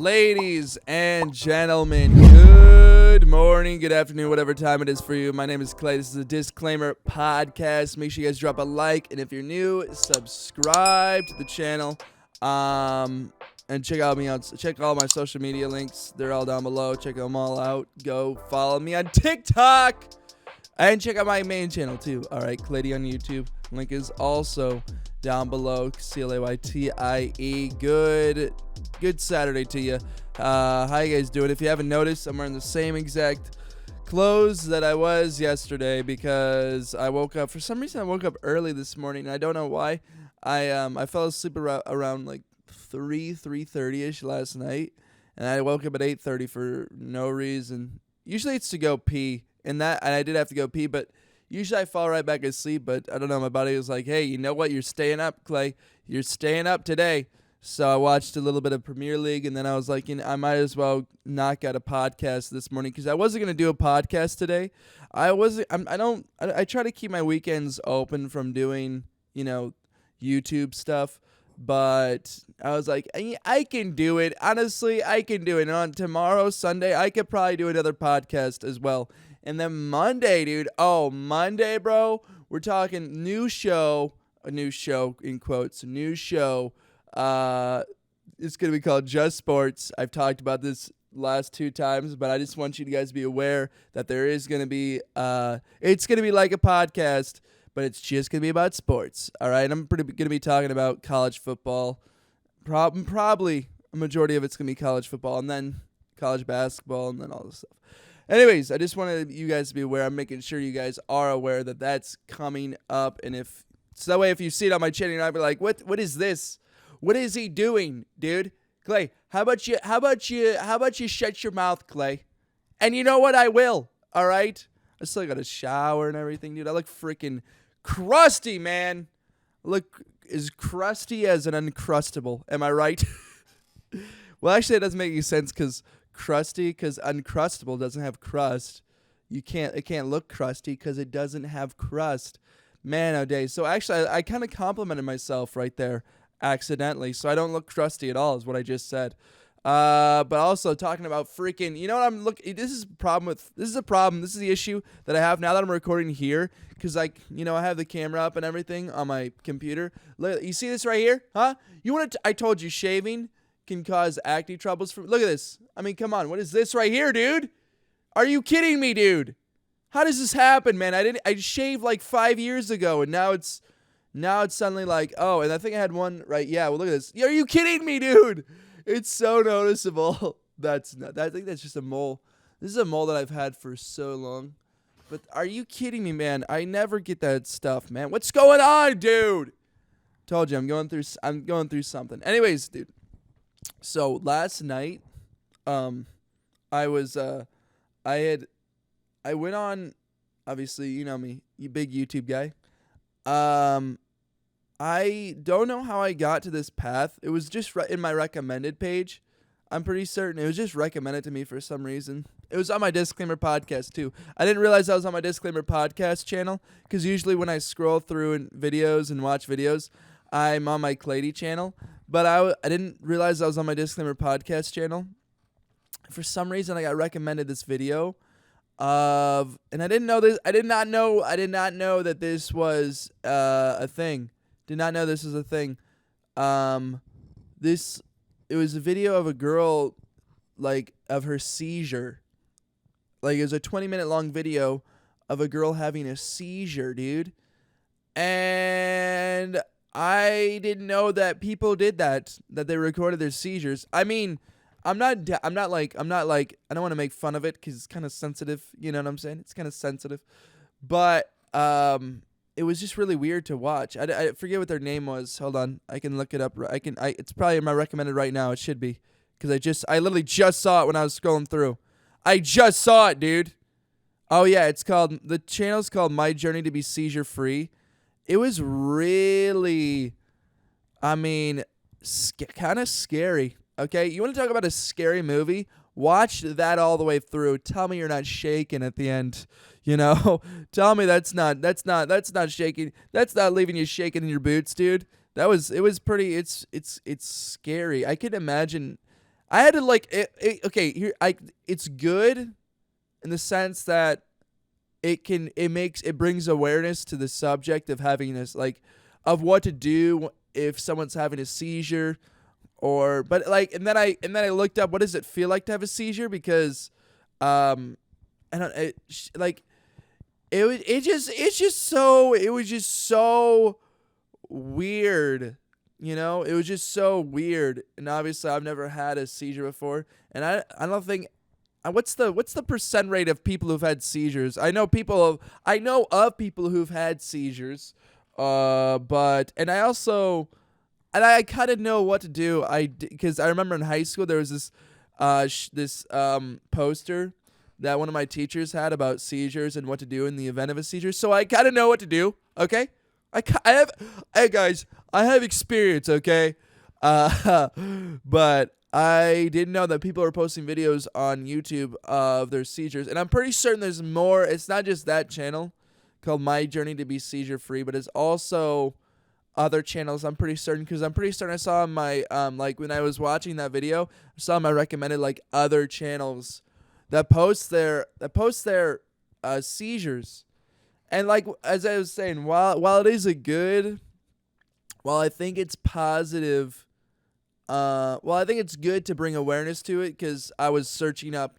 Ladies and gentlemen, good morning, good afternoon, whatever time it is for you. My name is Clay. This is a DisClaymer podcast. Make sure you guys drop a like, and if you're new, subscribe to the channel. And check out me out. Check all my social media links. They're all down below. Check them all out. Go follow me on TikTok. And check out my main channel too. All right, Claytie on YouTube. Link is also down below. ClaytIE. Good Saturday to you. How you guys doing? If you haven't noticed, I'm wearing the same exact clothes that I was yesterday because I woke up. For some reason, I woke up early this morning, and I don't know why. I fell asleep around like 3:30ish last night, and I woke up at 8:30 for no reason. Usually it's to go pee, and I did have to go pee, but usually I fall right back asleep. But I don't know, my body was like, hey, you know what, you're staying up, Clay, you're staying up today. So I watched a little bit of Premier League, and then I was like, I might as well knock out a podcast this morning because I wasn't gonna do a podcast today. I try to keep my weekends open from doing YouTube stuff, but I was like, I can do it. Honestly, I can do it. And on tomorrow, Sunday, I could probably do another podcast as well. And then Monday, dude. Oh, Monday, bro. We're talking new show in quotes. New show. It's going to be called Just Sports. I've talked about this last 2 times, but I just want you guys to be aware that there is going to be, it's going to be like a podcast, but it's just going to be about sports. All right. I'm going to be talking about college football. Probably a majority of it's going to be college football, and then college basketball, and then all this stuff. Anyways, I just wanted you guys to be aware. I'm making sure you guys are aware that that's coming up. And so that way, if you see it on my channel, you're not be like, what is this? What is he doing, dude? Clay, how about you shut your mouth, Clay? And you know what? I will. All right. I still got a shower and everything, dude. I look freaking crusty, man. I look as crusty as an Uncrustable. Am I right? Well, actually, it doesn't make any sense because Uncrustable doesn't have crust. It can't look crusty because it doesn't have crust. Man, oh days. So actually, I kind of complimented myself right there accidentally. So I don't look crusty at all is what I just said. But also talking about freaking, you know what I'm looking, this is a problem. This is the issue that I have now that I'm recording here. Cause I have the camera up and everything on my computer. Look, you see this right here? Huh? I told you shaving can cause acne troubles. Look at this. I mean, come on. What is this right here, dude? Are you kidding me, dude? How does this happen, man? I shaved like 5 years ago, and now it's suddenly like, oh, and I think I had one right. Yeah, well, look at this. Are you kidding me, dude? It's so noticeable. I think that's just a mole. This is a mole that I've had for so long. But are you kidding me, man? I never get that stuff, man. What's going on, dude? Told you I'm going through something. Anyways, dude. So last night, I went on, obviously, you know me, you big YouTube guy. I don't know how I got to this path. It was just in my recommended page. I'm pretty certain it was just recommended to me for some reason. It was on my DisClaymer podcast too. I didn't realize I was on my DisClaymer podcast channel because usually when I scroll through videos and watch videos, I'm on my Claytie channel. But I didn't realize I was on my DisClaymer podcast channel. For some reason, I got recommended this video and I didn't know this. I did not know that this was a thing. Did not know this was a thing. It was a video of a girl, like, of her seizure. Like, it was a 20-minute long video of a girl having a seizure, dude. And I didn't know that people did that they recorded their seizures. I mean, I don't want to make fun of it because it's kind of sensitive. You know what I'm saying? It's kind of sensitive. But it was just really weird to watch. I forget what their name was. Hold on. I can look it up. It's probably in my recommended right now. It should be. Because I literally just saw it when I was scrolling through. I just saw it, dude. Oh, yeah. The channel's called My Journey to Be Seizure Free. It was really, kind of scary. Okay, you want to talk about a scary movie? Watch that all the way through. Tell me you're not shaking at the end. Tell me that's not shaking. That's not leaving you shaking in your boots, dude. It was pretty. It's scary. I can imagine I had to like okay, here it's good in the sense that it brings awareness to the subject of having this, like, of what to do if someone's having a seizure, or but like and then I looked up what does it feel like to have a seizure, because I don't like it was just so weird. It was just so weird. And obviously I've never had a seizure before, and I don't think what's the percent rate of people who've had seizures? I know of people who've had seizures, but I kind of know what to do. Because I remember in high school there was this poster that one of my teachers had about seizures and what to do in the event of a seizure. So I kind of know what to do. Okay, hey guys, I have experience. Okay, but I didn't know that people are posting videos on YouTube of their seizures, and I'm pretty certain there's more. It's not just that channel called My Journey to Be Seizure Free, but it's also other channels. I'm pretty certain, because I saw my like when I was watching that video, I saw my recommended like other channels that post their seizures. And like as I was saying, while it is while I think it's positive. I think it's good to bring awareness to it, because I was searching up,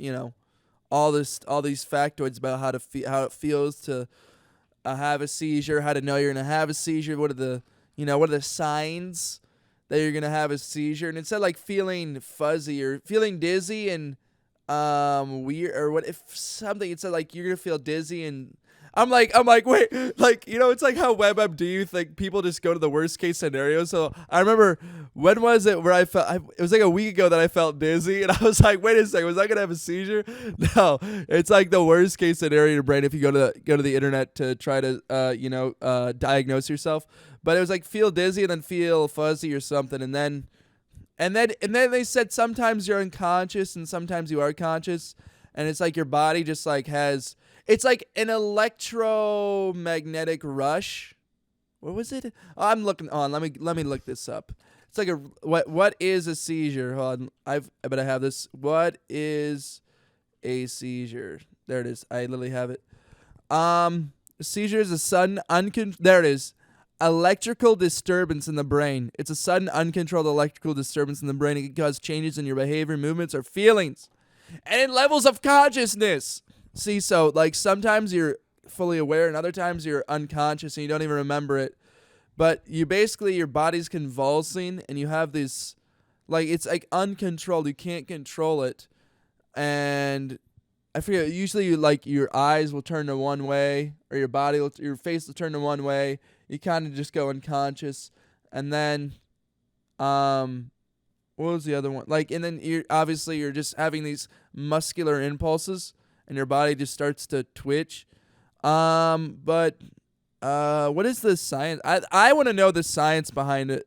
all these factoids about how it feels to have a seizure, how to know you're gonna have a seizure, what are the signs that you're gonna have a seizure, and it said like feeling fuzzy or feeling dizzy and weird, or what if something, it said like you're gonna feel dizzy, and I'm like, wait, like, it's like how WebMD, you think people just go to the worst case scenario. So I remember, when was it where it was like a week ago that I felt dizzy, and I was like, wait a second, was I gonna have a seizure? No, it's like the worst case scenario in your brain if you go to the internet to try to diagnose yourself. But it was like feel dizzy and then feel fuzzy or something, and then they said sometimes you're unconscious and sometimes you are conscious, and it's like your body just like has. It's like an electromagnetic rush. What was it? Oh, I'm looking on. Let me look this up. It's like what is a seizure? Hold on. I bet I have this. What is a seizure? There it is. I literally have it. A seizure is a sudden there it is. Electrical disturbance in the brain. It's a sudden uncontrolled electrical disturbance in the brain. It can cause changes in your behavior, movements, or feelings, and in levels of consciousness. See, so like sometimes you're fully aware and other times you're unconscious and you don't even remember it. But your body's convulsing and you have this, like, it's like uncontrolled. You can't control it. And I forget, usually your eyes will turn to one way, or your face will turn to one way. You kind of just go unconscious. And then, what was the other one? Like, and then you're just having these muscular impulses, and your body just starts to twitch. But what is the science? I want to know the science behind it.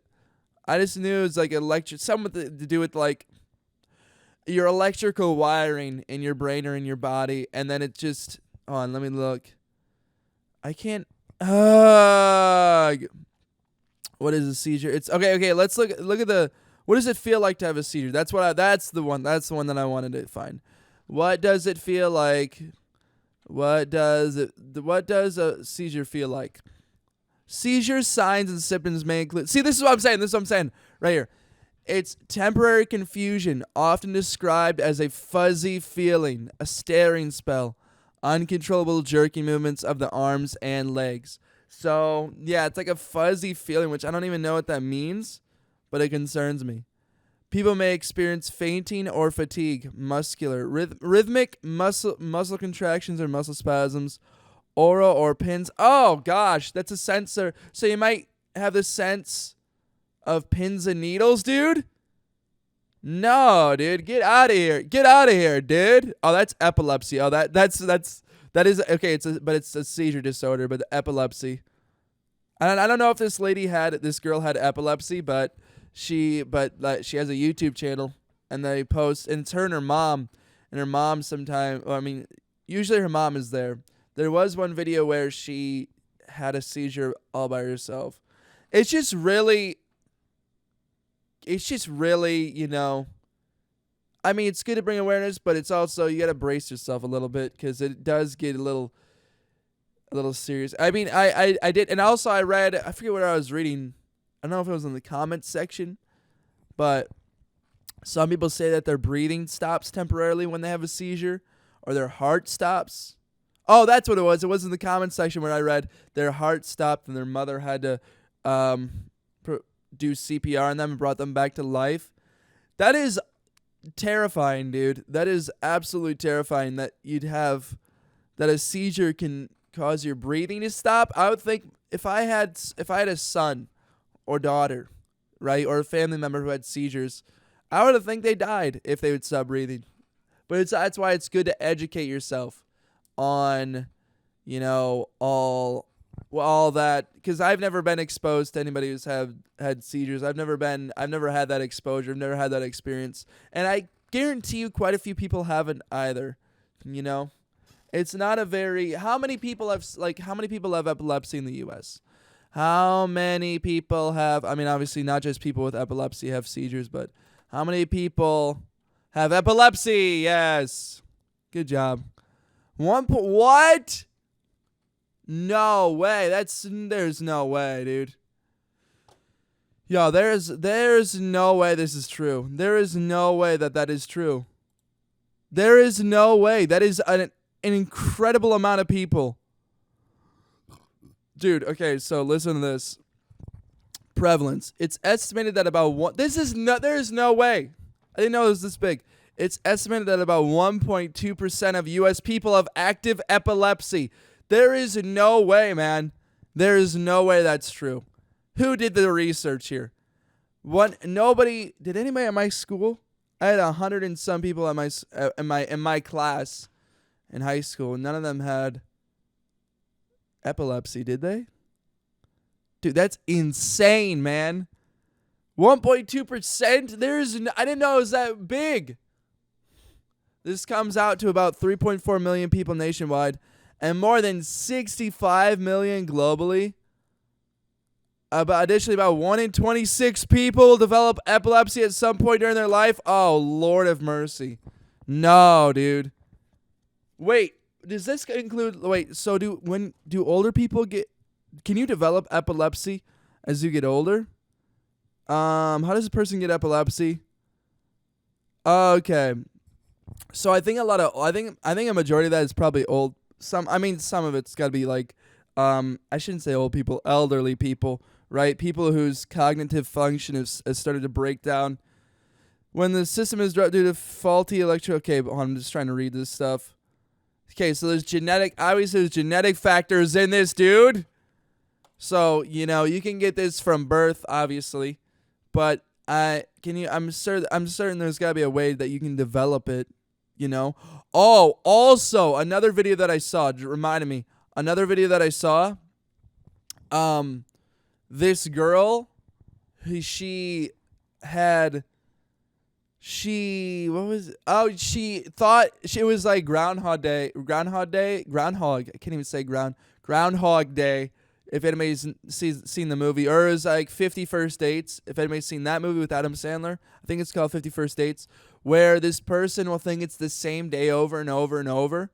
I just knew it was like something to do with like your electrical wiring in your brain or in your body, and then it just. Hold on, let me look. I can't. What is a seizure? It's okay. Let's look at the. What does it feel like to have a seizure? That's the one that I wanted to find. What does it feel like? What does a seizure feel like? Seizure signs and symptoms may include. See, this is what I'm saying. Right here. It's temporary confusion, often described as a fuzzy feeling, a staring spell, uncontrollable jerky movements of the arms and legs. So, yeah, it's like a fuzzy feeling, which I don't even know what that means, but it concerns me. People may experience fainting or fatigue, muscular, rhythmic muscle contractions or muscle spasms, aura or pins. Oh, gosh, that's a sensor. So you might have the sense of pins and needles, dude? No, dude, get out of here. Get out of here, dude. Oh, that's epilepsy. Oh, that is okay, but it's a seizure disorder, but epilepsy. I don't know if this girl had epilepsy, but she has a YouTube channel, and they post, and it's her and her mom, usually her mom is there. There was one video where she had a seizure all by herself. It's just really, I mean, it's good to bring awareness, but it's also, you got to brace yourself a little bit because it does get a little serious. I mean, I did, and also I read, I forget what I was reading. I don't know if it was in the comments section, but some people say that their breathing stops temporarily when they have a seizure, or their heart stops. Oh, that's what it was. It was in the comments section where I read their heart stopped and their mother had to do CPR on them and brought them back to life. That is terrifying, dude. That is absolutely terrifying that that a seizure can cause your breathing to stop. I would think if I had a son or daughter, right, or a family member who had seizures, I would think they died if they would stop breathing. But that's why it's good to educate yourself on, all that, because I've never been exposed to anybody who's had seizures. I've never had that exposure. I've never had that experience, and I guarantee you, quite a few people haven't either. It's not a very. How many people have epilepsy in the U.S.? How many people have? I mean, obviously, not just people with epilepsy have seizures, but how many people have epilepsy? Yes, good job. What? No way. There's no way, dude. Yo, there's no way this is true. There is no way that is true. There is no way. That is an incredible amount of people. Dude, okay, so listen to this. Prevalence. It's estimated that about there is no way. I didn't know it was this big. It's estimated that about 1.2% of U.S. people have active epilepsy. There is no way, man. There is no way that's true. Who did the research here? Nobody. Did anybody at my school? I had 100 and some people in my class in high school. None of them had epilepsy, did they? Dude, that's insane, man. 1.2%? I didn't know it was that big. This comes out to about 3.4 million people nationwide and more than 65 million globally. Additionally, about 1 in 26 people develop epilepsy at some point during their life. Oh, Lord have mercy. No, dude. Wait, does this include... Wait, so do older people get... Can you develop epilepsy as you get older? How does a person get epilepsy? Okay. So I think I think a majority of that is probably old. Some of it's got to be like, I shouldn't say old people, elderly people, right? People whose cognitive function has started to break down when the system is due to faulty Okay, but I'm just trying to read this stuff. Okay, so there's genetic factors in this, dude. So, you can get this from birth, obviously, but I'm certain there's got to be a way that you can develop it, Oh, also, another video that I saw, reminded me, this girl, she thought she was like Groundhog Day, I can't even say Groundhog Day, if anybody's seen the movie, or it was like 50 First Dates, if anybody's seen that movie with Adam Sandler. I think it's called 50 First Dates, where this person will think it's the same day over and over and over.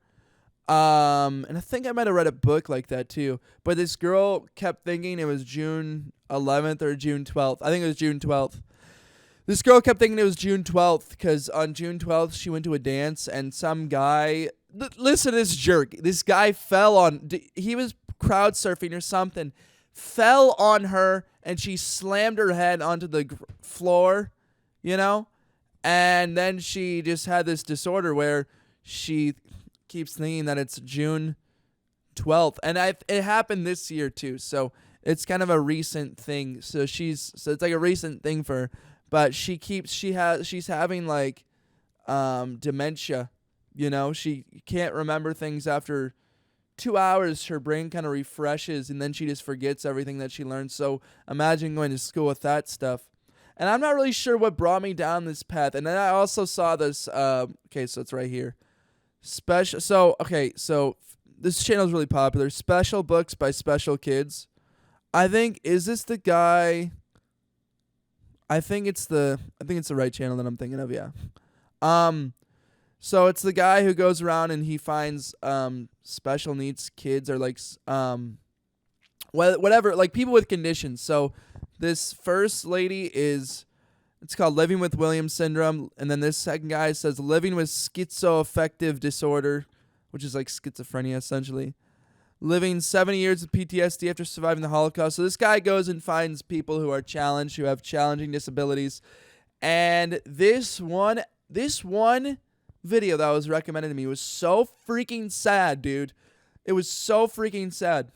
And I think I might have read a book like that too. But this girl kept thinking it was June 11th or June 12th. I think it was June 12th. This girl kept thinking it was June 12th because on June 12th she went to a dance and some guy... Listen to this jerk. This guy fell on... He was crowd surfing or something. Fell on her and she slammed her head onto the floor, And then she just had this disorder where she keeps thinking that it's June 12th. And it happened this year too. So it's kind of a recent thing. So it's like a recent thing for her. But she's having like dementia, She can't remember things after 2 hours. Her brain kind of refreshes and then she just forgets everything that she learned. So imagine going to school with that stuff. And I'm not really sure what brought me down this path. And then I also saw this. Okay, so it's right here. So this channel is really popular. Special books by special kids. Is this the guy? I think it's the right channel that I'm thinking of. Yeah. So it's the guy who goes around and he finds special needs kids or like whatever, like people with conditions. So this first lady it's called Living with Williams syndrome, and then this second guy says living with schizoaffective disorder, which is like schizophrenia essentially. Living 70 years with PTSD after surviving the Holocaust. So this guy goes and finds people who are challenged, who have challenging disabilities. And this one video that was recommended to me was so freaking sad, dude. It was so freaking sad.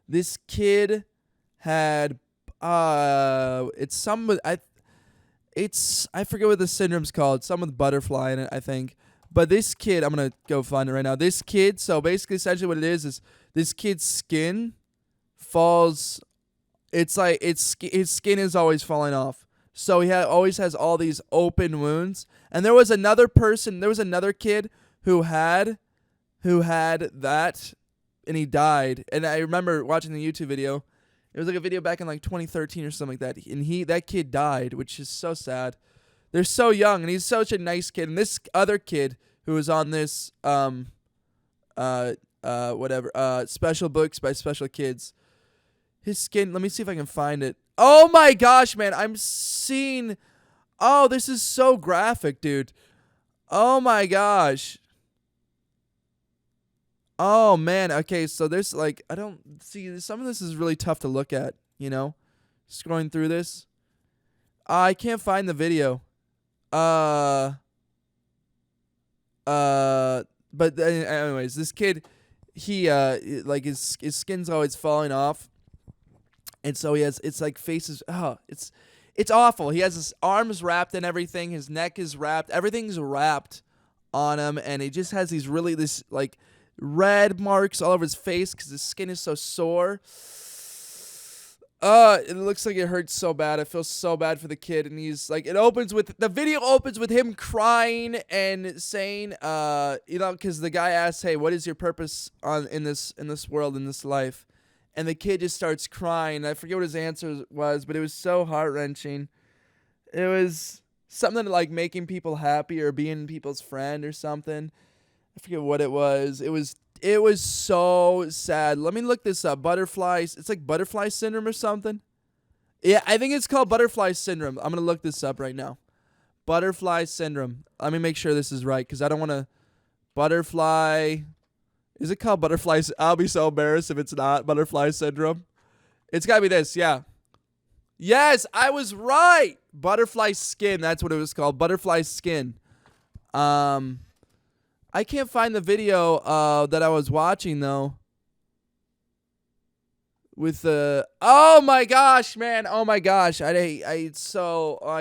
This kid had I forget what the syndrome's called. Some with butterfly in it, I think. But this kid, I'm going to go find it right now. This kid, so basically essentially what it is this kid's skin falls, it's like his skin is always falling off. So he always has all these open wounds. And there was another kid who had that, and he died. And I remember watching the YouTube video. It was like a video back in like 2013 or something like that. And that kid died, which is so sad. They're so young, and he's such a nice kid. And this other kid who was on this special books by special kids, his skin, let me see if I can find it. Oh my gosh, man, this is so graphic, dude. Oh my gosh. Oh man, okay, so there's like, I don't see, some of this is really tough to look at, scrolling through this. I can't find the video. But anyways, this kid, he like his skin's always falling off, and so it's like faces. It's awful. He has his arms wrapped and everything. His neck is wrapped. Everything's wrapped on him, and he just has this like red marks all over his face because his skin is so sore. It looks like it hurts so bad. I feel so bad for the kid, and the video opens with him crying and saying, because the guy asks, "Hey, what is your purpose in this world, in this life?" And the kid just starts crying. I forget what his answer was, but it was so heart-wrenching. It was something like making people happy or being people's friend or something. I forget what it was. It was so sad. Let me look this up. Butterflies. It's like butterfly syndrome or something. Yeah, I think it's called butterfly syndrome. I'm going to look this up right now. Butterfly syndrome. Let me make sure this is right because I don't want to. Butterfly. Is it called butterfly? I'll be so embarrassed if it's not butterfly syndrome. It's got to be this. Yeah. Yes, I was right. Butterfly skin. That's what it was called. Butterfly skin. I can't find the video that I was watching though. With the oh my gosh, man! Oh my gosh, I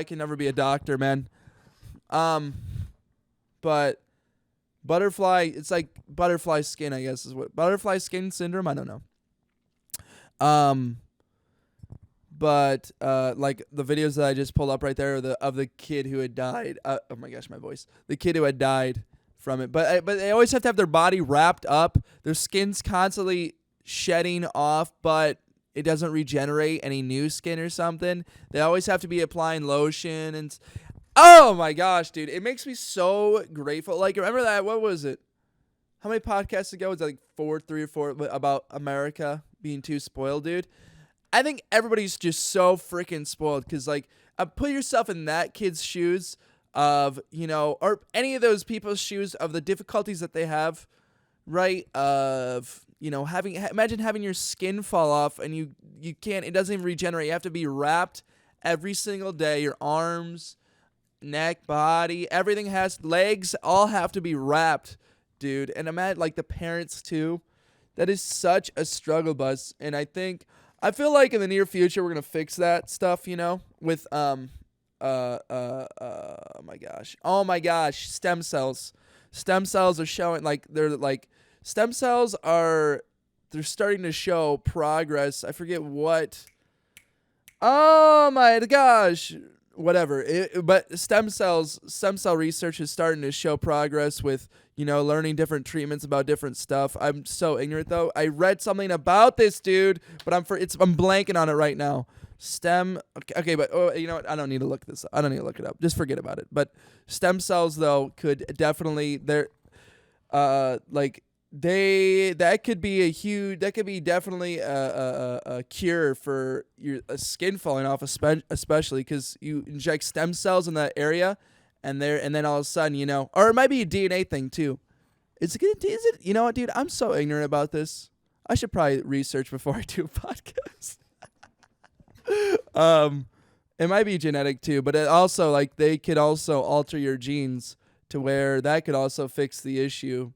can never be a doctor, man. But butterfly, it's like butterfly skin, I guess is what butterfly skin syndrome. I don't know. But like the videos that I just pulled up right there are of the kid who had died. Oh my gosh, my voice. The kid who had died from it. But they always have to have their body wrapped up. Their skin's constantly shedding off, but it doesn't regenerate any new skin or something. They always have to be applying lotion and oh my gosh, dude, it makes me so grateful. Like, remember that? What was it? How many podcasts ago? Was it like 3 or 4 about America being too spoiled, dude? I think everybody's just so freaking spoiled because, like, put yourself in that kid's shoes of, or any of those people's shoes of the difficulties that they have, right? Of, imagine having your skin fall off and you can't, it doesn't even regenerate. You have to be wrapped every single day. Your arms, neck, body, everything legs all have to be wrapped, dude. And I'm at like the parents too. That is such a struggle bus. And I feel like in the near future, we're going to fix that stuff, with, oh my gosh, stem cells. Stem cells are showing they're starting to show progress. I forget what. Oh my gosh. Whatever. But stem cell research is starting to show progress with, learning different treatments about different stuff. I'm so ignorant though. I read something about this, dude, but I'm blanking on it right now. Okay, but you know what? I don't need to look this up. I don't need to look it up. Just forget about it. But stem cells, though, could definitely like that could be definitely a cure for your skin falling off, especially because you inject stem cells in that area, and then all of a sudden, you know, or it might be a DNA thing too. Is it? You know what, dude? I'm so ignorant about this. I should probably research before I do a podcast. It might be genetic too, but it also, like, they could also alter your genes to where that could also fix the issue.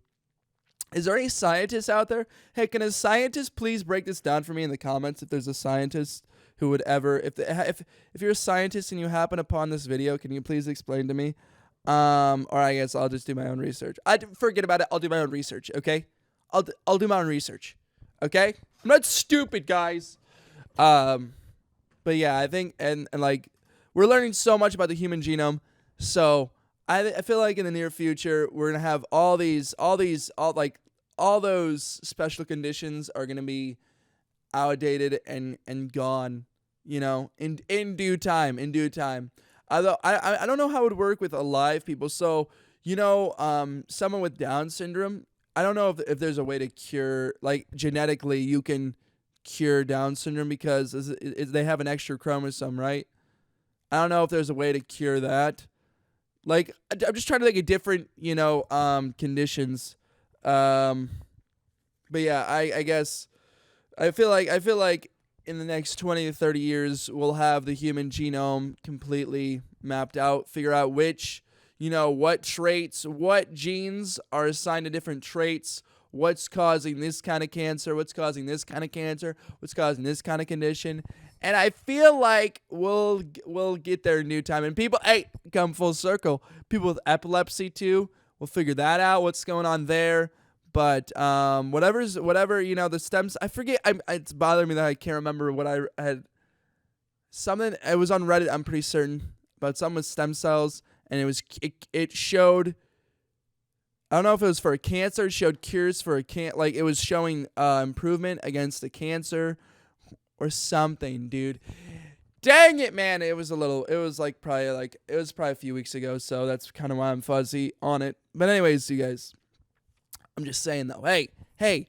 Is there any scientists out there? Hey, can a scientist please break this down for me in the comments? If there's a scientist who would ever, if you're a scientist and you happen upon this video, can you please explain to me? Or I guess I'll just do my own research. Forget about it. I'll do my own research. Okay, I'll do my own research. Okay, I'm not stupid, guys. But yeah, I think and like we're learning so much about the human genome, so I feel like in the near future we're gonna have all those special conditions are gonna be outdated and gone, you know, in due time. Although I don't know how it would work with alive people. So, you know, someone with Down syndrome, I don't know if there's a way to cure, like, genetically you can cure Down syndrome because they have an extra chromosome, right? I don't know if there's a way to cure that. Like, I'm just trying to think of different, you know, conditions. But yeah, I guess I feel like in the next 20 to 30 years we'll have the human genome completely mapped out, figure out which, you know, what traits, what genes are assigned to different traits, what's causing this kind of cancer, what's causing this kind of cancer, what's causing this kind of condition. And I feel like we'll get there in due time. And people, hey, come full circle. People with epilepsy too, we'll figure that out, what's going on there. But whatever, you know, the stems, I forget. It's bothering me that I can't remember what I had. Something, it was on Reddit, I'm pretty certain, about something with stem cells, and it showed, I don't know if it was for a cancer, it showed cures for like it was showing improvement against the cancer or something, dude. Dang it, man. It was probably a few weeks ago, so that's kind of why I'm fuzzy on it. But anyways, you guys, I'm just saying though, hey, hey,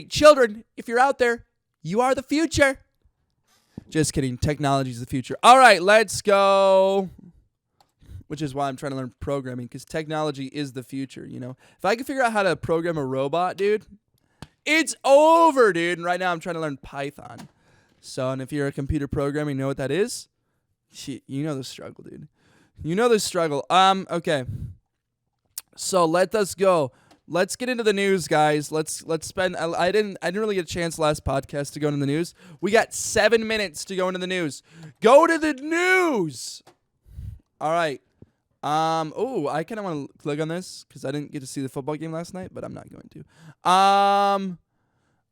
children, if you're out there, you are the future. Just kidding. Technology is the future. All right, let's go. Which is why I'm trying to learn programming, because technology is the future, you know. If I can figure out how to program a robot, dude, it's over, dude. And right now I'm trying to learn Python. So, and if you're a computer programmer, you know what that is? You know the struggle, dude. You know the struggle. Okay. So let us go. Let's get into the news, guys. Let's spend. I didn't really get a chance last podcast to go into the news. We got 7 minutes to go into the news. Go to the news. All right. Oh, I kind of want to click on this because I didn't get to see the football game last night, but I'm not going to.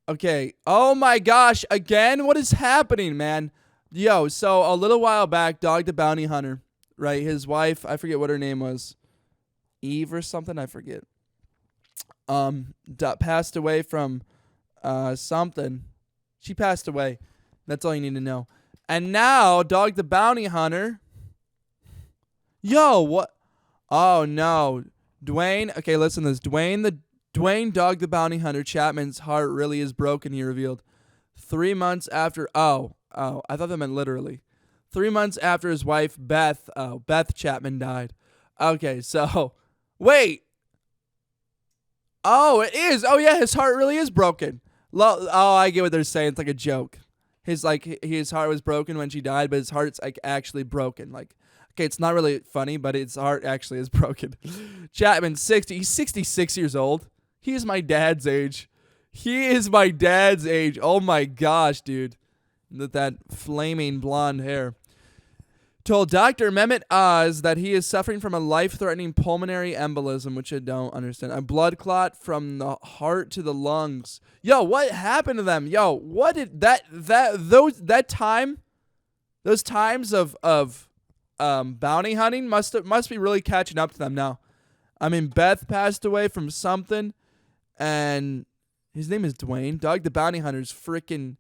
Okay. Oh my gosh. Again, what is happening, man? Yo, so a little while back, Dog the Bounty Hunter, right? His wife, I forget what her name was, Eve or something, I forget. Passed away from something. She passed away. That's all you need to know. And now, Dog the Bounty Hunter. Yo, what? Oh no, Dwayne. Okay, listen to this. Dwayne Dog the Bounty Hunter Chapman's heart really is broken. He revealed 3 months after. Oh, I thought that meant literally. 3 months after his wife Beth Chapman died. Okay, so wait. Oh, it is. Oh yeah, his heart really is broken. Oh, I get what they're saying. It's like a joke. His heart was broken when she died, but his heart's like actually broken. Like, okay, it's not really funny, but his heart actually is broken. Chapman, 60. He's 66 years old. He is my dad's age. Oh my gosh, dude. That flaming blonde hair. Told Dr. Mehmet Oz that he is suffering from a life-threatening pulmonary embolism, which I don't understand. A blood clot from the heart to the lungs. Yo, what happened to them? Yo, what did those times of bounty hunting must be really catching up to them now. I mean, Beth passed away from something, and his name is Dwayne. Dog the Bounty Hunter's freaking.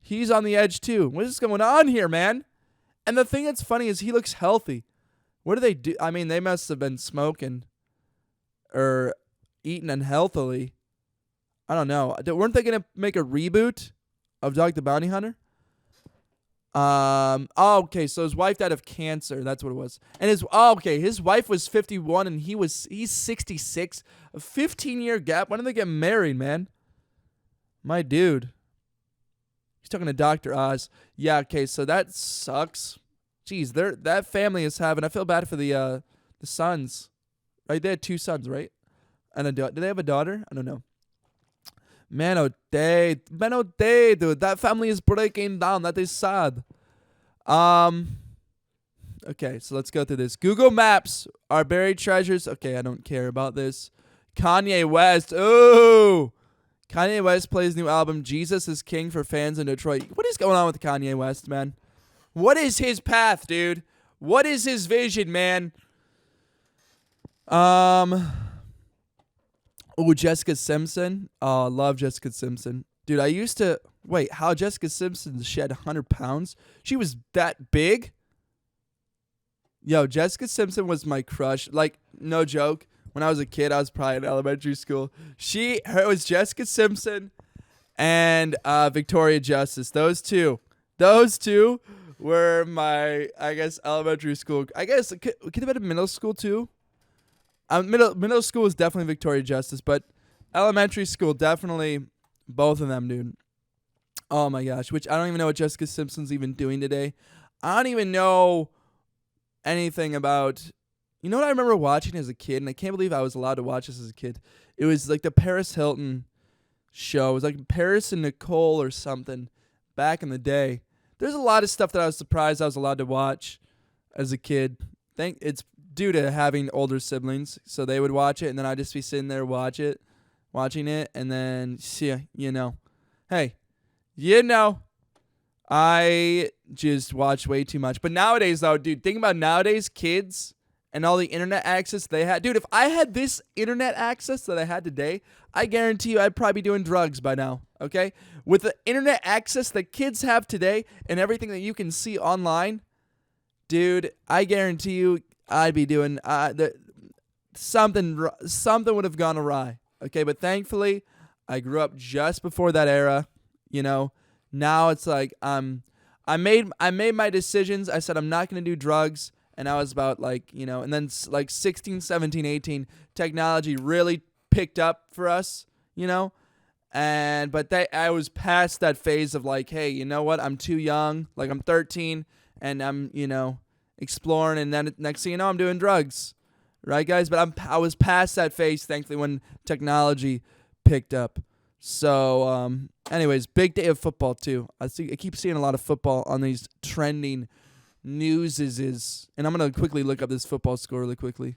He's on the edge too. What is going on here, man? And the thing that's funny is he looks healthy. What do they do? I mean, they must have been smoking or eating unhealthily. I don't know. Weren't they going to make a reboot of Dog the Bounty Hunter? Okay, so his wife died of cancer. That's what it was. And his wife was 51 and he's 66. A 15-year gap. When did they get married, man? My dude. He's talking to Dr. Oz. Yeah, okay, so that sucks. Jeez, that family is having. I feel bad for the sons. Right, they had 2 sons, right? And do they have a daughter? I don't know. Man, oh day, dude. That family is breaking down. That is sad. Okay, so let's go through this. Google Maps are buried treasures. Okay, I don't care about this. Kanye West. Oh, Kanye West plays new album Jesus is King for fans in Detroit. What is going on with Kanye West, man? What is his path, dude? What is his vision, man? Oh, Jessica Simpson. Oh, I love Jessica Simpson. Dude, I used to... Wait, how Jessica Simpson shed 100 pounds? She was that big? Yo, Jessica Simpson was my crush. Like, no joke. When I was a kid, I was probably in elementary school. It was Jessica Simpson and Victoria Justice. Those two were my, I guess, elementary school. I guess it could have been middle school, too. Middle school was definitely Victoria Justice, but elementary school, definitely both of them, dude. Oh, my gosh. Which I don't even know what Jessica Simpson's even doing today. I don't even know anything about... You know what I remember watching as a kid, and I can't believe I was allowed to watch this as a kid? It was like the Paris Hilton show. It was like Paris and Nicole or something back in the day. There's a lot of stuff that I was surprised I was allowed to watch as a kid. It's due to having older siblings, so they would watch it, and then I'd just be sitting there watching it, and then, I just watch way too much. But nowadays, though, dude, think about nowadays, kids and all the internet access they had. Dude, if I had this internet access that I had today, I guarantee you I'd probably be doing drugs by now, okay? With the internet access that kids have today and everything that you can see online, dude, I guarantee you I'd be doing something would have gone awry, okay? But thankfully, I grew up just before that era, Now it's like I made my decisions. I said I'm not going to do drugs, and I was about and then like 16, 17, 18, technology really picked up for us, but I was past that phase of like, hey, you know what? I'm too young. Like I'm 13 and I'm, exploring, and then next thing you know, I'm doing drugs. Right, guys? But I was past that phase, thankfully, when technology picked up. So, anyways, big day of football too. I keep seeing a lot of football on these trending newses, and I'm gonna quickly look up this football score really quickly.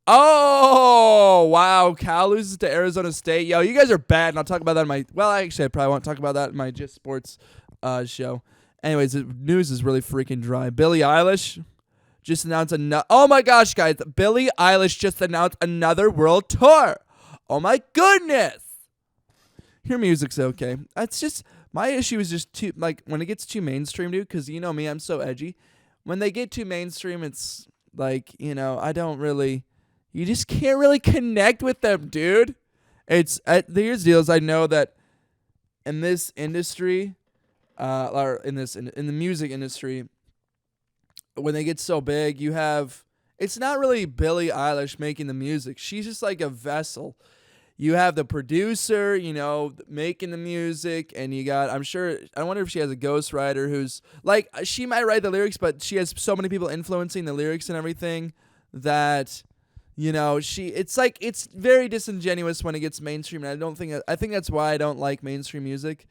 Oh wow, Cal loses to Arizona State. Yo, you guys are bad, and I'll talk about that in my. Well, actually, I probably won't talk about that in my Just Sports show. Anyways, the news is really freaking dry. Billie Eilish just announced oh my gosh, guys! Billie Eilish just announced another world tour. Oh my goodness! Her music's okay. It's just my issue is just too when it gets too mainstream, dude. Because you know me, I'm so edgy. When they get too mainstream, it's like I don't really. You just can't really connect with them, dude. Here's the deal: is I know that in this industry, or in the music industry, when they get so big, it's not really Billie Eilish making the music. She's just like a vessel. You have the producer, making the music, and you got, I wonder if she has a ghostwriter who's, she might write the lyrics, but she has so many people influencing the lyrics and everything that, it's very disingenuous when it gets mainstream, and I think that's why I don't like mainstream music,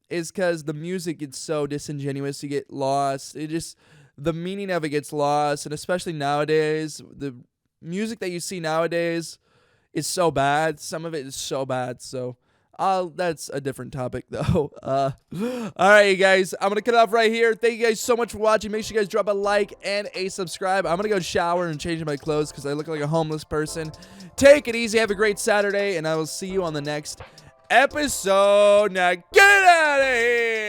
is because the music gets so disingenuous, you get lost, the meaning of it gets lost, and especially nowadays, the music that you see nowadays, it's so bad. Some of it is so bad. So that's a different topic, though. All right, you guys. I'm going to cut it off right here. Thank you guys so much for watching. Make sure you guys drop a like and a subscribe. I'm going to go shower and change my clothes because I look like a homeless person. Take it easy. Have a great Saturday, and I will see you on the next episode. Now, get out of here.